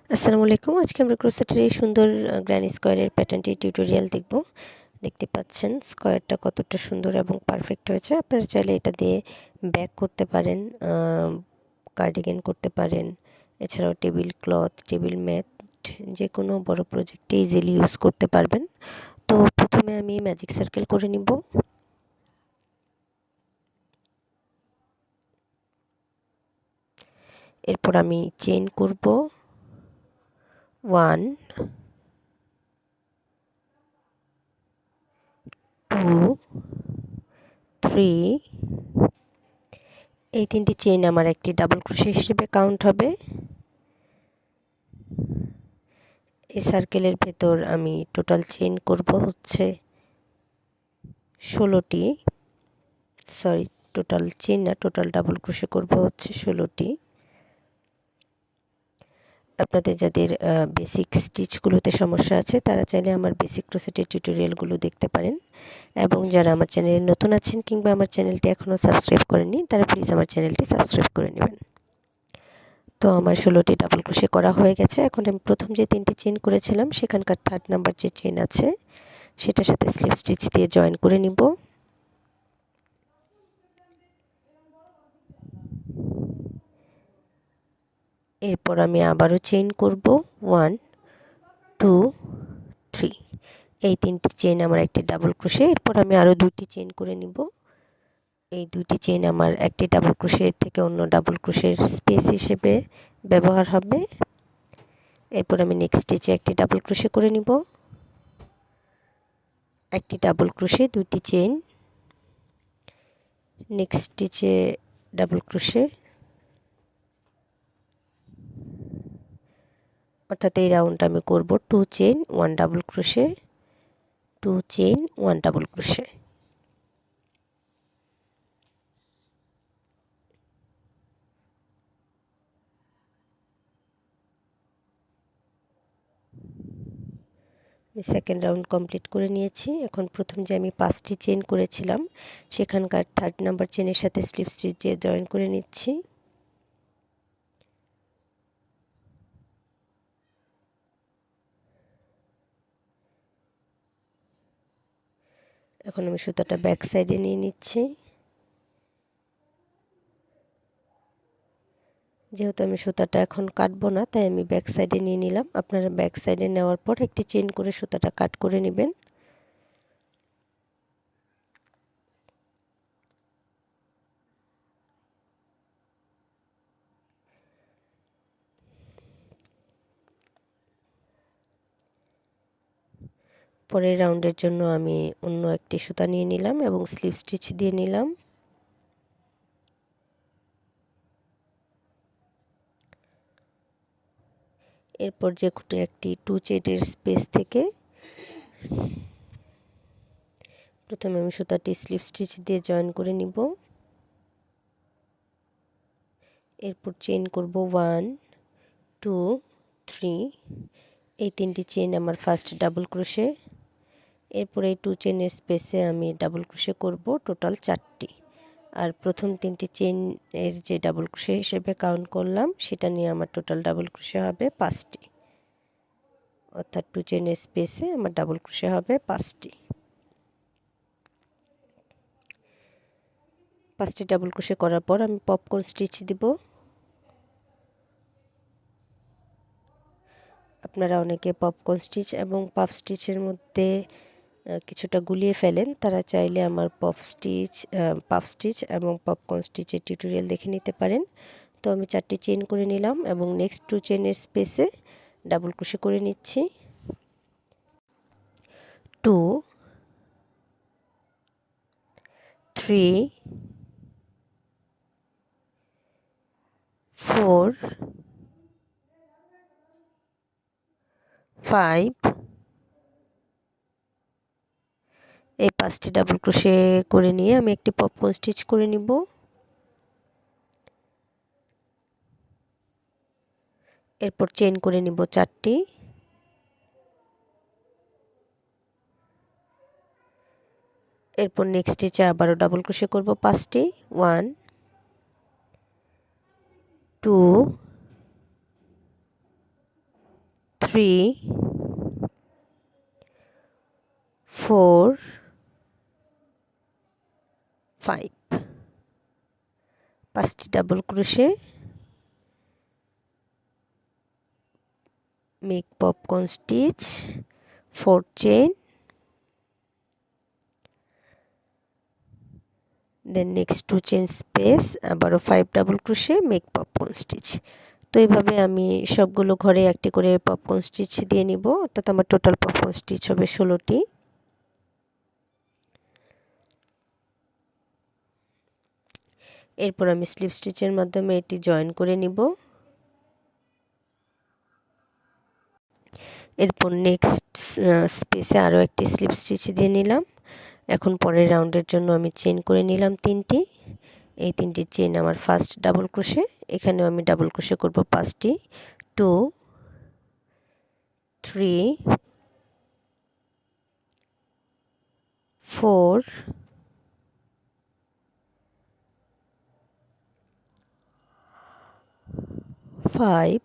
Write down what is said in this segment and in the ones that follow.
আসসালামু আলাইকুম। আজকে আমরা ক্রোশেটের এই সুন্দর গ্র্যানি স্কোয়ারের প্যাটার্নটির টিউটোরিয়াল দেখব। দেখতে পাচ্ছেন স্কোয়ারটা কতটা সুন্দর এবং পারফেক্ট হয়েছে। আপনারা চাইলে এটা দিয়ে ব্যাগ করতে পারেন, কার্ডিগান করতে পারেন। এছাড়াও টেবিল ক্লথ, টেবিল ম্যাট যেকোনো বড় প্রজেক্টে ইজিলি ইউজ করতে পারবেন। তো প্রথমে আমি ম্যাজিক সার্কেল করে নিব। এরপর আমি চেইন করব 1 2 3। এই 3টি চেইন আমার একটি ডাবল ক্রোশে হিসেবে কাউন্ট হবে। এই সার্কেলের ভেতর আমি টোটাল চেইন করব হচ্ছে 16টি। টোটাল চেইন না, টোটাল ডাবল ক্রোশে করব হচ্ছে 16টি। আপনাদের যাদের বেসিক স্টিচগুলোতে সমস্যা আছে তারা চাইলে আমার বেসিক ক্রোশেটের টিউটোরিয়ালগুলো দেখতে পারেন, এবং যারা আমার চ্যানেলে নতুন আছেন কিংবা আমার চ্যানেলটি এখনও সাবস্ক্রাইব করেননি তারা প্লিজ আমার চ্যানেলটি সাবস্ক্রাইব করে নেবেন। তো আমার 16টি ডাবল ক্রোশে করা হয়ে গেছে। এখন আমি প্রথম যে 3টি চেইন করেছিলাম সেখানকার 3rd নাম্বার যে চেইন আছে সেটার সাথে স্লিপ স্টিচ দিয়ে জয়েন করে নিব। এরপর আমি আবারও চেইন করব 1 2 3। এই 3টি চেইন আমার একটি ডাবল ক্রোশে। এরপর আমি আরও 2টি চেইন করে নিব। এই 2টি চেইন আমার একটি ডাবল ক্রোশের থেকে অন্য ডাবল ক্রোশের স্পেস হিসেবে ব্যবহার হবে। এরপর আমি নেক্সট স্টিচে একটি ডাবল ক্রোশে করে নিব, একটি ডাবল ক্রোশে 2টি চেইন, নেক্সট স্টিচে ডাবল ক্রোশে, অর্থাৎ এই রাউন্ডটা আমি করব 2 chain 1 double crochet, 2 chain 1 double crochet. আমি সেকেন্ড রাউন্ড কমপ্লিট করে নিয়েছি। এখন প্রথম যে আমি 5টি চেইন করেছিলাম সেখানকার 3rd নাম্বার চেইনের সাথে স্লিপ স্টিচ দিয়ে জয়েন করে নিচ্ছি। এখন আমি সুতাটা ব্যাক সাইডে নিয়ে নিচ্ছি। যেহেতু আমি সুতাটা এখন কাটবো না তাই আমি ব্যাক সাইডে নিয়ে নিলাম। আপনারা ব্যাক সাইডে নেওয়ার পর একটি চেইন করে সুতাটা কাট করে নেবেন। পরের রাউন্ডের জন্য আমি অন্য একটি সুতা নিয়ে নিলাম এবং স্লিপ স্টিচ দিয়ে নিলাম। এরপর যে কোনো একটি 2 চেইনের স্পেস থেকে প্রথমে আমি সুতাটি স্লিপ স্টিচ দিয়ে জয়েন করে নিব। এরপর চেইন করব 1 2 3। এই 3টি চেইন আমার ফার্স্ট ডাবল ক্রোশে। এরপর এই 2 চেইনের স্পেসে আমি ডাবল ক্রোশে করব টোটাল 4টি। আর প্রথম 3টি চেইন এর যে ডাবল ক্রোশে হিসেবে কাউন্ট করলাম সেটা নিয়ে আমার টোটাল ডাবল ক্রোশে হবে 5টি, অর্থাৎ 2 চেইনের স্পেসে আমার ডাবল ক্রোশে হবে 5টি। 5টি ডাবল ক্রোশে করার পর আমি পপকর্ন স্টিচ দিব। আপনারা অনেকে পপকর্ন স্টিচ এবং পাফ স্টিচের মধ্যে কিছুটা গুলিয়ে ফেলেন, তারা চাইলে আমার পাফ স্টিচ এবং পপকর্ন স্টিচের টিউটোরিয়াল দেখে নিতে পারেন। তো আমি 4টি চেইন করে নিলাম এবং নেক্সট 2 চেইনের স্পেসে ডাবল ক্রোশে করে নিচ্ছি। 2 3 4 5। এই 5টি ডাবল ক্রোশে করে নিয়ে আমি একটি পপকর্ন স্টিচ করে নিব। এরপর চেইন করে নিব 4টি। এরপর নেক্সট স্টিচে আবারও ডাবল ক্রোশে করব 5টি। 1 2 3 4 5 5টি double crochet make popcorn stitch 4 chain, then next 2 chain space, আবারও 5 double crochet make popcorn stitch. তো এইভাবে আমি সবগুলো ঘরে একটি করে পপকর্ন স্টিচ দিয়ে নিব, অর্থাৎ আমার টোটাল পপকর্ন স্টিচ হবে 16টি। এরপর আমি স্লিপ স্টিচের মাধ্যমে এটি জয়েন করে নিব। এরপর নেক্সট স্পেসে আরও একটি স্লিপ স্টিচ দিয়ে নিলাম। এখন পরের রাউন্ডের জন্য আমি চেইন করে নিলাম 3টি। এই 3টি চেইন আমার ফার্স্ট ডাবল ক্রোশে, এখানেও আমি ডাবল ক্রোশে করব 5টি। 2 3 4 5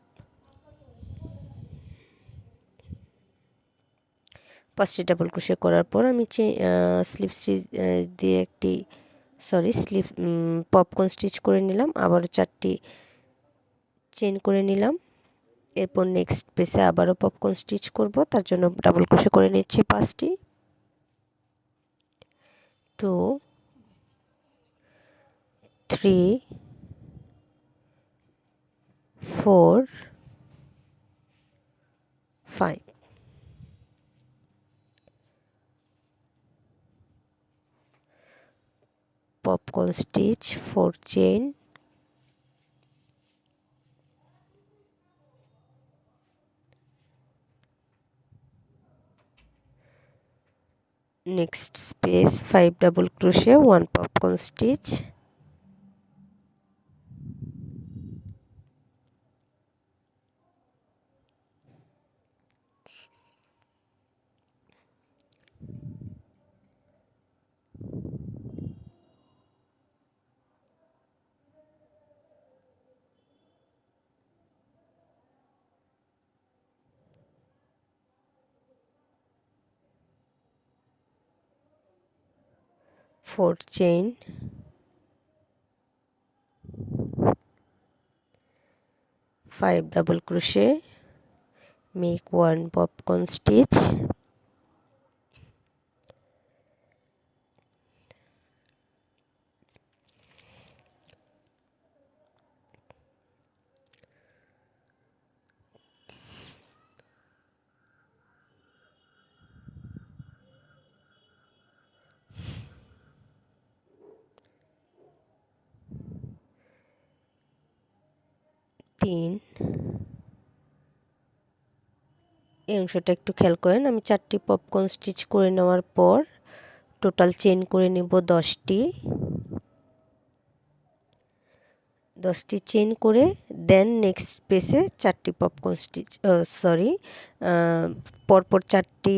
5টি ডাবল ক্রোশে করার পর আমি স্লিপ স্টিচ দিয়ে একটি পপকর্ন স্টিচ করে নিলাম, আবারও 4টি চেইন করে নিলাম। এরপর নেক্সট পেসে আবারও পপকর্ন স্টিচ করব, তার জন্য ডাবল ক্রোশে করে নিচ্ছি 5টি। 2 3 4 5 popcorn stitch 4 chain, next space 5 double crochet 1 popcorn stitch, four chain, 5 double crochet, make 1 popcorn stitch, तीन এই অংশটা একটু খেয়াল করেন। আমি 4টি পপকর্ন স্টিচ করে নেওয়ার পর টোটাল চেইন করে নেব 10টি চেইন করে দেন নেক্সট স্পেসে 4টি পপকর্ন স্টিচ পরপর 4টি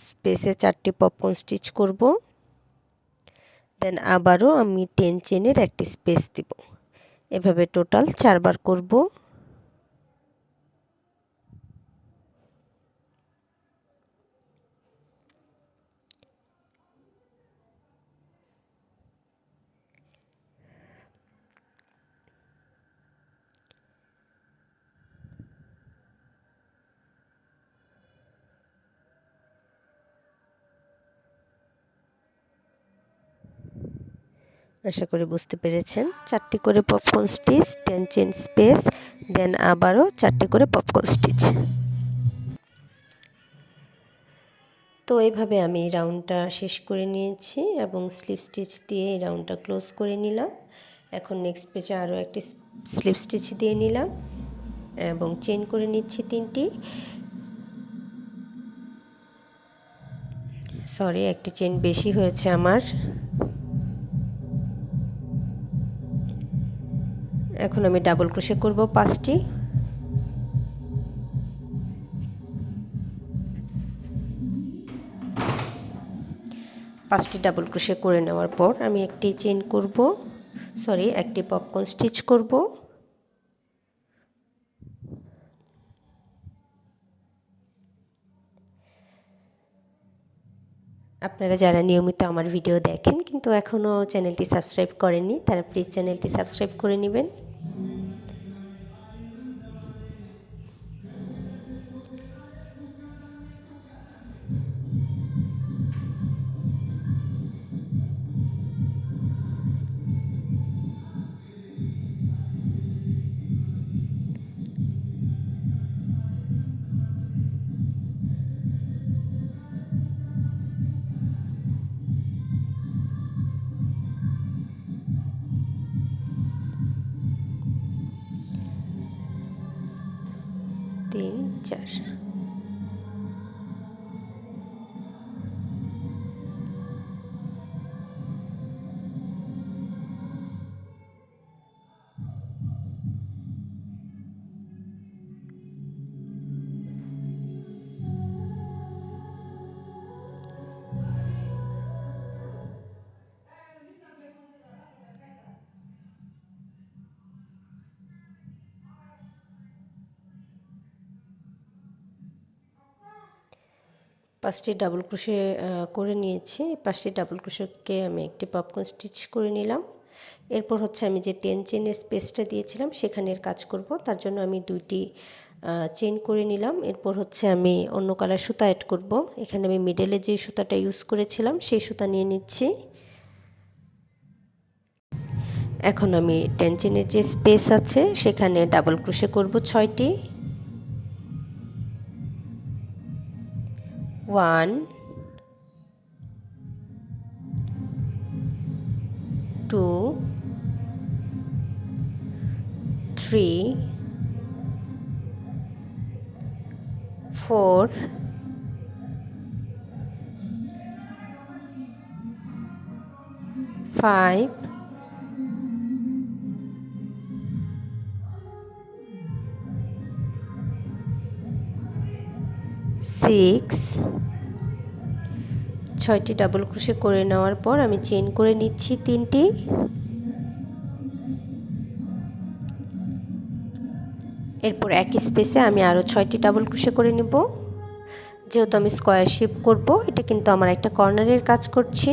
স্পেসে 4টি পপকর্ন স্টিচ করব। দেন আবারও আমি 10 চেইনের একটি স্পেস দিব। এভাবে টোটাল 4 বার করব। আশা করি বুঝতে পেরেছেন। 4টি করে পপকর্ন স্টিচ, 10 চেইন স্পেস, দেন আবারও 4টি করে পপকর্ন স্টিচ। তো এইভাবে আমি রাউন্ডটা শেষ করে নিয়েছি এবং স্লিপ স্টিচ দিয়ে এই রাউন্ডটা ক্লোজ করে নিলাম। এখন নেক্সট পেজে আরও একটি স্লিপ স্টিচ দিয়ে নিলাম এবং চেইন করে নিচ্ছি 3টি। একটি চেইন বেশি হয়েছে আমার। এখন আমি ডাবল ক্রোশে করব 5টি। ডাবল ক্রোশে করে নেওয়ার পর আমি একটি চেইন করব, একটি পপকর্ন স্টিচ করব। আপনারা যারা নিয়মিত আমার ভিডিও দেখেন কিন্তু এখনও চ্যানেলটি সাবস্ক্রাইব করেননি, তারা প্লিজ চ্যানেলটি সাবস্ক্রাইব করে নেবেন। তিন চার। পাঁচটি ডাবল ক্রোশে করে নিয়েছি। পাঁচটি ডাবল ক্রোশেকে আমি একটি পপকর্ন স্টিচ করে নিলাম। এরপর হচ্ছে আমি যে 10 চেনের স্পেসটা দিয়েছিলাম সেখানের কাজ করব, তার জন্য আমি দুইটি চেন করে নিলাম। এরপর হচ্ছে আমি অন্য কালার সুতা অ্যাড করব। এখানে আমি মিডলে যে সুতাটা ইউজ করেছিলাম সেই সুতা নিয়ে নিচ্ছি। এখন আমি 10 চেনের যে স্পেস আছে সেখানে ডাবল ক্রোশে করব 6টি। 1 2 3 4 5 6। 6টি ডাবল ক্রোশে করে নেওয়ার পর আমি চেইন করে নিচ্ছি 3টি। এরপর একই স্পেসে আমি আরও 6টি ডাবল ক্রোশে করে নেব। যেহেতু আমি স্কোয়ার শেপ করব, এটা কিন্তু আমার একটা কর্নারের কাজ করছি,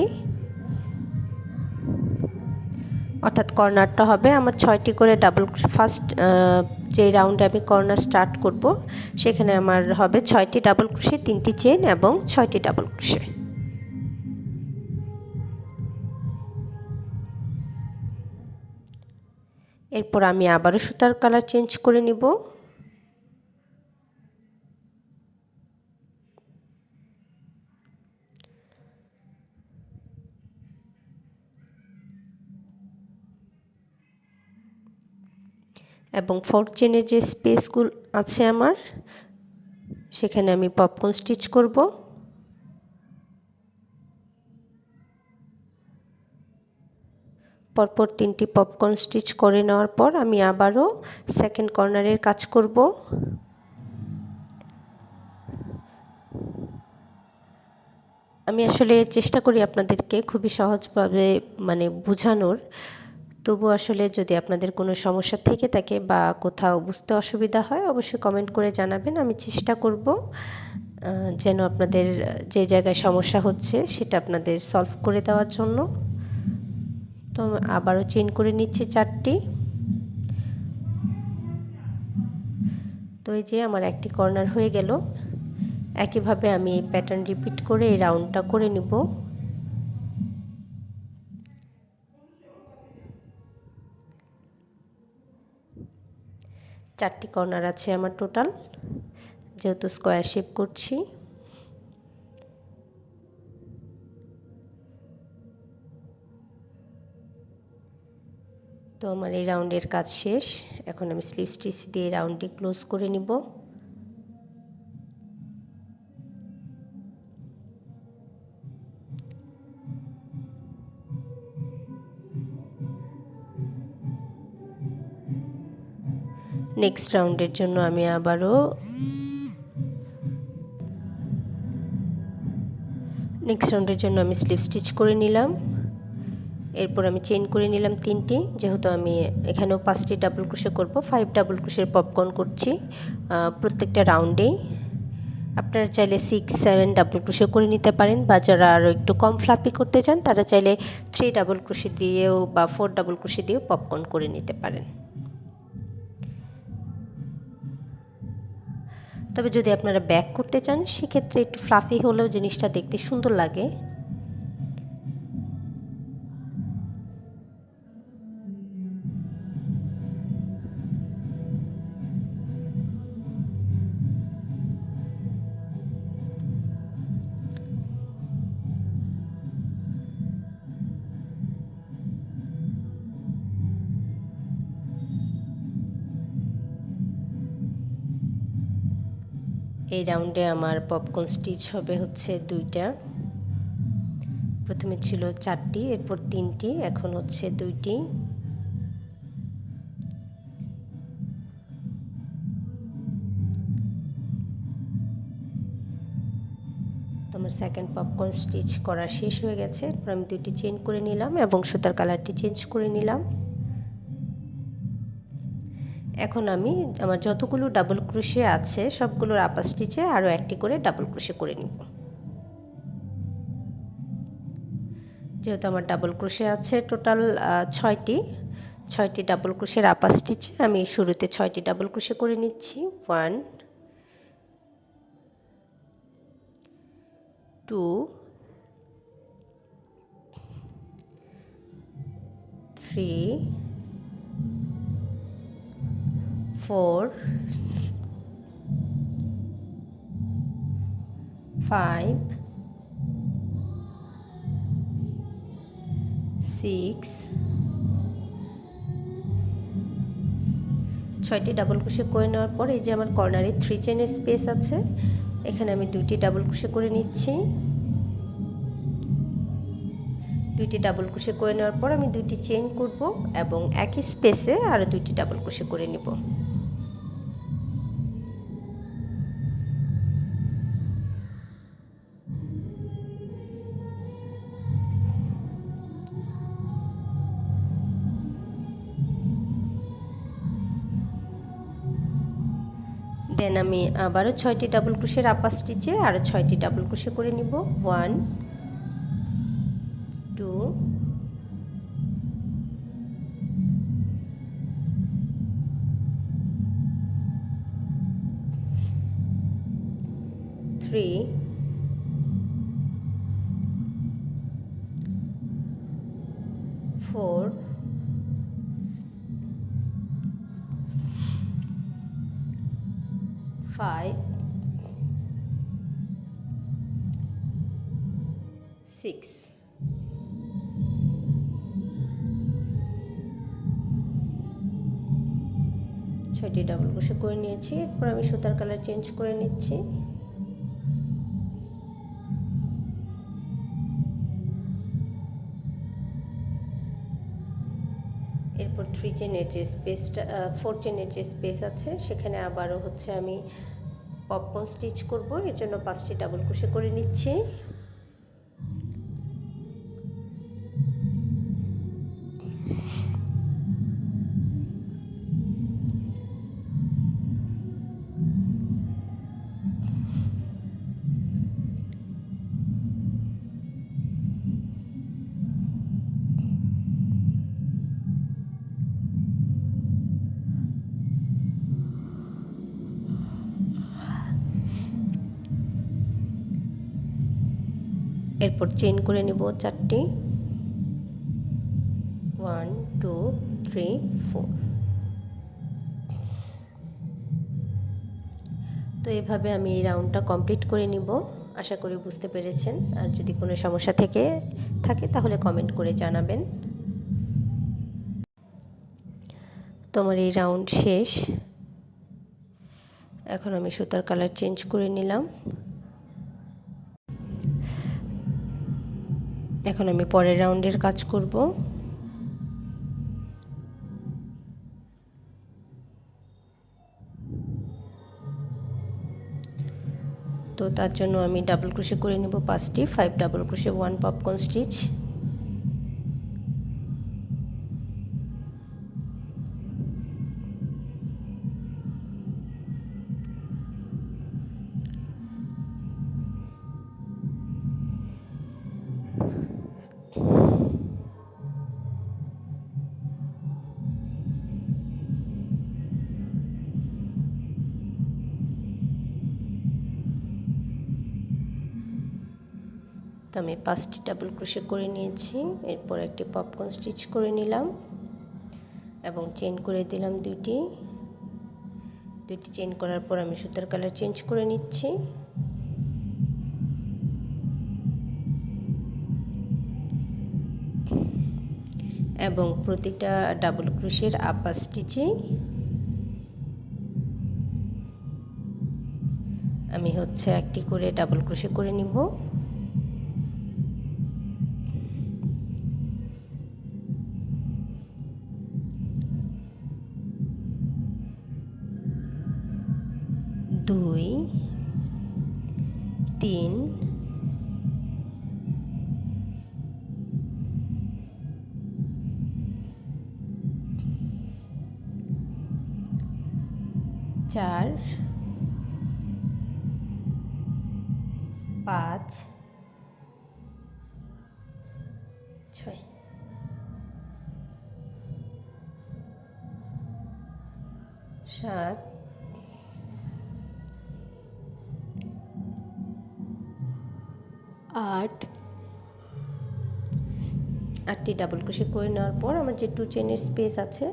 অর্থাৎ কর্নারটা হবে আমার 6টি করে ডাবল। ফার্স্ট যে রাউন্ডে আমি কর্নার স্টার্ট করব সেখানে আমার হবে 6টি ডাবল ক্রোশে, 3টি চেন এবং 6টি ডাবল ক্রোশে। এরপর আমি আবারও সুতার কালার চেঞ্জ করে নিব। এবং 4 চেনের যে স্পেসগুলো আছে আমার সেখানে আমি পপকর্ন স্টিচ করব। পরপর 3টি পপকর্ন স্টিচ করে নেওয়ার পর আমি আবারও সেকেন্ড কর্নারের কাজ করব। আমি আসলে চেষ্টা করি আপনাদেরকে খুবই সহজভাবে বোঝানোর। তবু আসলে যদি আপনাদের কোনো সমস্যা থেকে থাকে বা কোথাও বুঝতে অসুবিধা হয় অবশ্যই কমেন্ট করে জানাবেন। আমি চেষ্টা করব যেন আপনাদের যে জায়গায় সমস্যা হচ্ছে সেটা আপনাদের সলভ করে দেওয়ার জন্য। তো আবারও চেইন করে নিচ্ছি 4টি। তো এই যে আমার একটি কর্নার হয়ে গেল। একইভাবে আমি এই প্যাটার্ন রিপিট করে এই রাউন্ডটা করে নিব। চারটি কর্নার আছে আমার টোটাল, যেহেতু স্কোয়ার শেপ করছি। তো আমার এই রাউন্ডের কাজ শেষ। এখন আমি স্লিপ স্টিচ দিয়ে রাউন্ডটি ক্লোজ করে নিব। নেক্সট রাউন্ডের জন্য আমি আবারও স্লিপ স্টিচ করে নিলাম। এরপর আমি চেইন করে নিলাম 3টি। যেহেতু আমি এখানেও 5টি ডাবল ক্রোশে করব, 5 ডাবল ক্রোশের পপকর্ন করছি প্রত্যেকটা রাউন্ডেই। আপনারা চাইলে 6-7 ডাবল ক্রোশে করে নিতে পারেন, বা যারা আরও একটু কম ফ্লাপি করতে চান তারা চাইলে 3 ডাবল ক্রোশে দিয়েও বা 4 ডাবল ক্রোশে দিয়েও পপকর্ন করে নিতে পারেন। তবে যদি আপনারা ব্যাক করতে চান সেক্ষেত্রে একটু ফ্লাফি হলেও জিনিসটা দেখতে সুন্দর লাগে। এই রাউন্ডে আমার পপকর্ন স্টিচ হবে হচ্ছে 2টা। প্রথমে ছিল 4টি, এরপর 3টি, এখন হচ্ছে 2টি। তো আমার সেকেন্ড পপকর্ন স্টিচ করা শেষ হয়ে গেছে। এরপর আমি 2টি চেইন করে নিলাম এবং সুতার কালারটি চেঞ্জ করে নিলাম। এখন আমি আমার যতগুলো ডাবল ক্রোশে আছে সবগুলোর আপার স্টিচে আরও একটি করে ডাবল ক্রোশে করে নিব। যেহেতু আমার ডাবল ক্রোশে আছে টোটাল 6টি ডাবল ক্রোশের আপার স্টিচে আমি শুরুতে 6টি ডাবল ক্রোশে করে নিচ্ছি। 1 2 3 4 5 6 6টি ডাবল ক্রোশে করে নেওয়ার পর এই যে আমার কর্নারে 3 চেইনের স্পেস আছে, এখানে আমি 2টি ডাবল ক্রোশে করে নিচ্ছি। 2টি ডাবল ক্রোশে করে নেওয়ার পর আমি 2টি চেইন করব এবং একই স্পেসে আরও 2টি ডাবল ক্রোশে করে নেব। দেন আমি আবারও 6টি ডাবল ক্রোশের আপার স্টিচে আরও 6টি ডাবল ক্রোশে করে নিব। 1 2 3 4 5 6 6টি ডাবল ক্রোশে করে নিয়েছি। এরপর আমি সুতার কালার চেঞ্জ করে নিচ্ছি। এরপর 3 চেইনের যে স্পেসটা 4 চেইনের যে স্পেস আছে সেখানে আবারও হচ্ছে আমি পপকর্ন স্টিচ করব, এর জন্য 5টি ডাবল ক্রোশে করে নিচ্ছি। এরপর চেইন করে নিব 4টি। 1 2 3 4। তো এভাবে আমি এই রাউন্ডটা কমপ্লিট করে নিব। আশা করি বুঝতে পেরেছেন, আর যদি কোনো সমস্যা থাকে তাহলে কমেন্ট করে জানাবেন। তোমার এই রাউন্ড শেষ। এখন আমি সুতার কালার চেঞ্জ করে নিলাম। এখন আমি পরের রাউন্ডের কাজ করব। তো তার জন্য আমি ডাবল ক্রোশে করে নেব 5টি। 5 ডাবল ক্রোশে 1 পপকর্ন স্টিচ। তো আমি 5টি ডাবল ক্রোশে করে নিয়েছি। এরপর একটি পপকর্ন স্টিচ করে নিলাম এবং চেইন করে দিলাম দুইটি চেইন করার পর আমি সুতার কালার চেঞ্জ করে নিচ্ছি। এবং প্রতিটা ডাবল ক্রোশের আপার স্টিচে আমি একটি করে ডাবল ক্রোশে করে নিব। দুই, তিন, চার, 5, 6, 7, 8, 8টি ডাবল ক্রোশে করে নেওয়ার পর আমার যে 2 চেইনের স্পেস আছে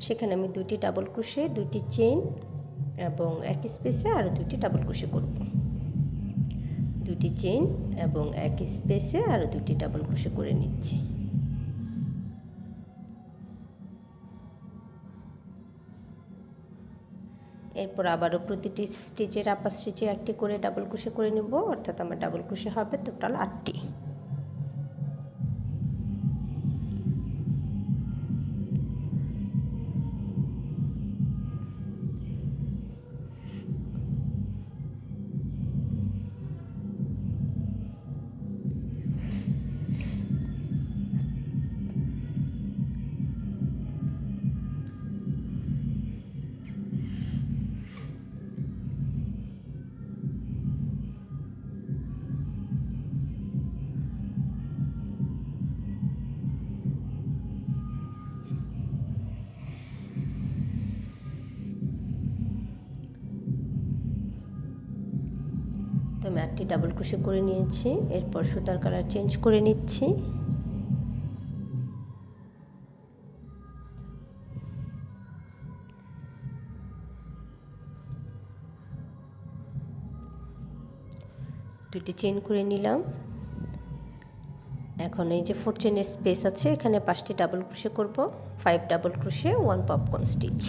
সেখানে আমি 2টি ডাবল ক্রোশে, 2টি চেইন এবং একই স্পেসে আরও 2টি ডাবল ক্রোশে করব। 2টি চেইন এবং একই স্পেসে আরও 2টি ডাবল ক্রোশে করে নিচ্ছি। এরপর আবারও প্রতিটি স্টিচের আপার স্টিচে একটি করে ডাবল ক্রোশে করে নেব, অর্থাৎ আমার ডাবল ক্রোশে হবে টোটাল 8টি। তো আমি 8টি ডাবল ক্রোশে করে নিয়েছি। এরপর সুতার কালার চেঞ্জ করে নিচ্ছি। দুটি চেইন করে নিলাম। এখন এই যে 4 চেইনের স্পেস আছে এখানে 5টি ডাবল ক্রোশে করব, 5 ডাবল ক্রোশে 1 পপকর্ন স্টিচ।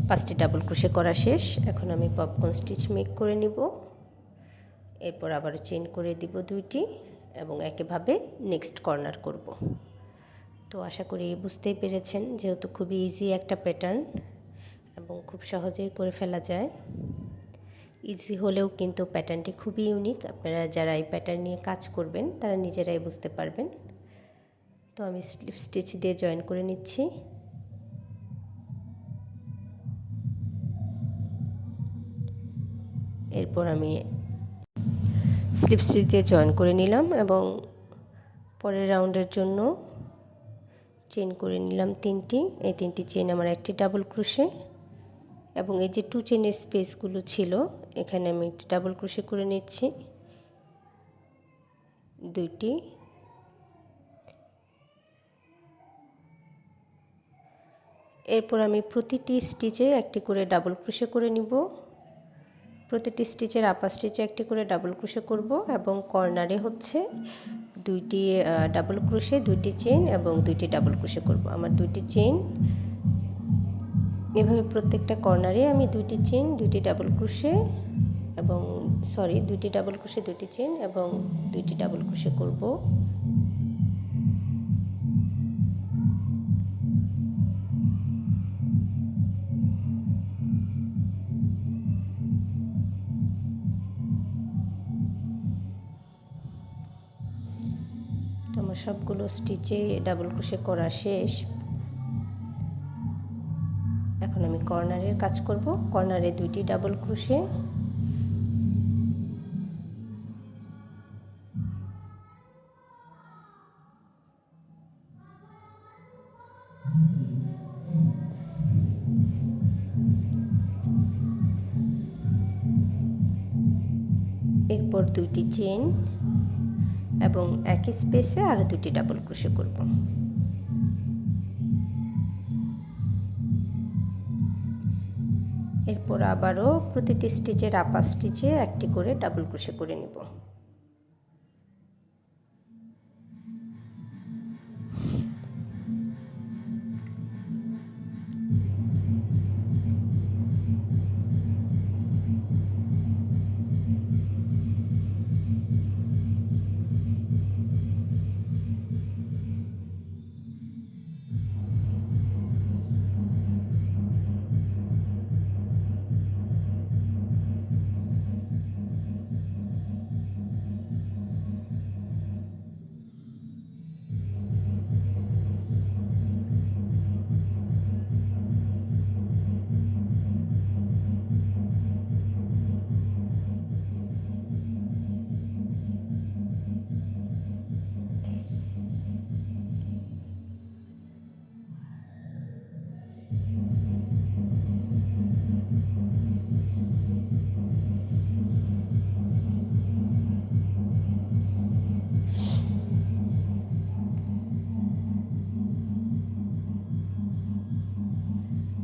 পাঁচটি ডাবল ক্রোশে করা শেষ। এখন আমি পপকর্ন স্টিচ মেক করে নিব। এরপর আবারও চেইন করে দিব 2টি এবং একইভাবে নেক্সট কর্নার করব। তো আশা করি বুঝতেই পেরেছেন, যেহেতু খুবই ইজি একটা প্যাটার্ন এবং খুব সহজেই করে ফেলা যায়। ইজি হলেও কিন্তু প্যাটার্নটি খুবই ইউনিক। আপনারা যারা এই প্যাটার্ন নিয়ে কাজ করবেন তারা নিজেরাই বুঝতে পারবেন। তো আমি স্লিপ স্টিচ দিয়ে জয়েন করে নিচ্ছি। এরপর আমি স্লিপ স্টিচ দিয়ে জয়েন করে নিলাম এবং পরের রাউন্ডের জন্য চেইন করে নিলাম 3টি। এই 3টি চেইন আমার একটি ডাবল ক্রোশে এবং এই যে 2 চেইনের স্পেসগুলো ছিল এখানে আমি একটি ডাবল ক্রোশে করে নিচ্ছি, 2টি। এরপর আমি প্রতিটি স্টিচে একটি করে ডাবল ক্রোশে করে নিব। প্রতিটি স্টিচের আপার স্টিচে একটি করে ডাবল ক্রোশে করব এবং কর্নারে 2টি ডাবল ক্রোশে, 2টি চেইন এবং 2টি ডাবল ক্রোশে করব। আমার 2টি চেইন, এভাবে প্রত্যেকটা কর্নারে আমি 2টি চেইন, 2টি ডাবল ক্রোশে এবং 2টি ডাবল ক্রোশে, 2টি চেইন এবং 2টি ডাবল ক্রোশে করব। আমার সবগুলো স্টিচে ডাবল ক্রোশে করা শেষ। এখন আমি কর্নারের কাজ করব। কর্নারে 2টি ডাবল ক্রোশে, এরপর 2টি চেন এবং একই স্পেসে আরও 2টি ডাবল ক্রোশে করব। এরপর আবারও প্রতিটি স্টিচের আপার স্টিচে একটি করে ডাবল ক্রোশে করে নিব।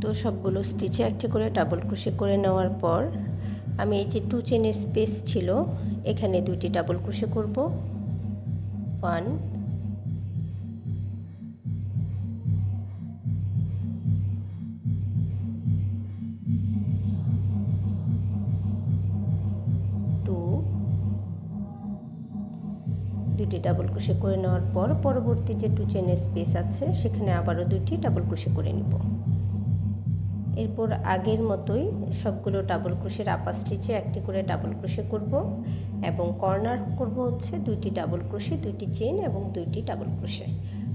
তো সবগুলো স্টিচে একটি করে ডাবল ক্রোশে করে নেওয়ার পর আমি এই যে 2 চেনের স্পেস ছিল এখানে 2টি ডাবল ক্রোশে করব। 1 2, 2টি ডাবল ক্রোশে করে নেওয়ার পর পরবর্তী যে 2 চেনের স্পেস আছে সেখানে আবারও 2টি ডাবল ক্রোশে করে নিব। এরপর আগের মতোই সবগুলো ডাবল ক্রোশের আপার স্টিচে একটি করে ডাবল ক্রোশে করব এবং কর্নার করব হচ্ছে 2টি ডাবল ক্রোশে, 2টি চেন এবং 2টি ডাবল ক্রোশে।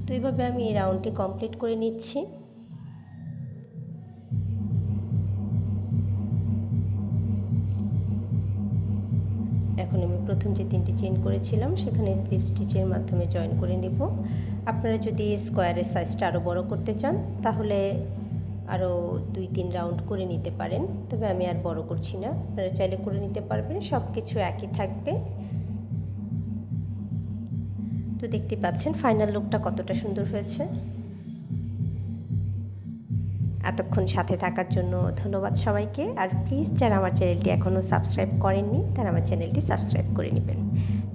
তো এইভাবে আমি এই রাউন্ডটি কমপ্লিট করে নিচ্ছি। এখন আমি প্রথম যে 3টি চেন করেছিলাম সেখানে স্লিপ স্টিচের মাধ্যমে জয়েন করে নেব। আপনারা যদি স্কোয়ারের সাইজটা আরও বড় করতে চান তাহলে আরও 2-3 রাউন্ড করে নিতে পারেন, তবে আমি আর বড় করছি না। আপনারা চাইলে করে নিতে পারবেন, সব কিছু একই থাকবে। তো দেখতে পাচ্ছেন ফাইনাল লুকটা কতটা সুন্দর হয়েছে। এতক্ষণ সাথে থাকার জন্য ধন্যবাদ সবাইকে। আর প্লিজ যারা আমার চ্যানেলটি এখনও সাবস্ক্রাইব করেননি তারা আমার চ্যানেলটি সাবস্ক্রাইব করে নেবেন।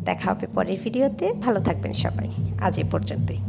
দেখা হবে পরের ভিডিওতে। ভালো থাকবেন সবাই। আজ এ পর্যন্তই।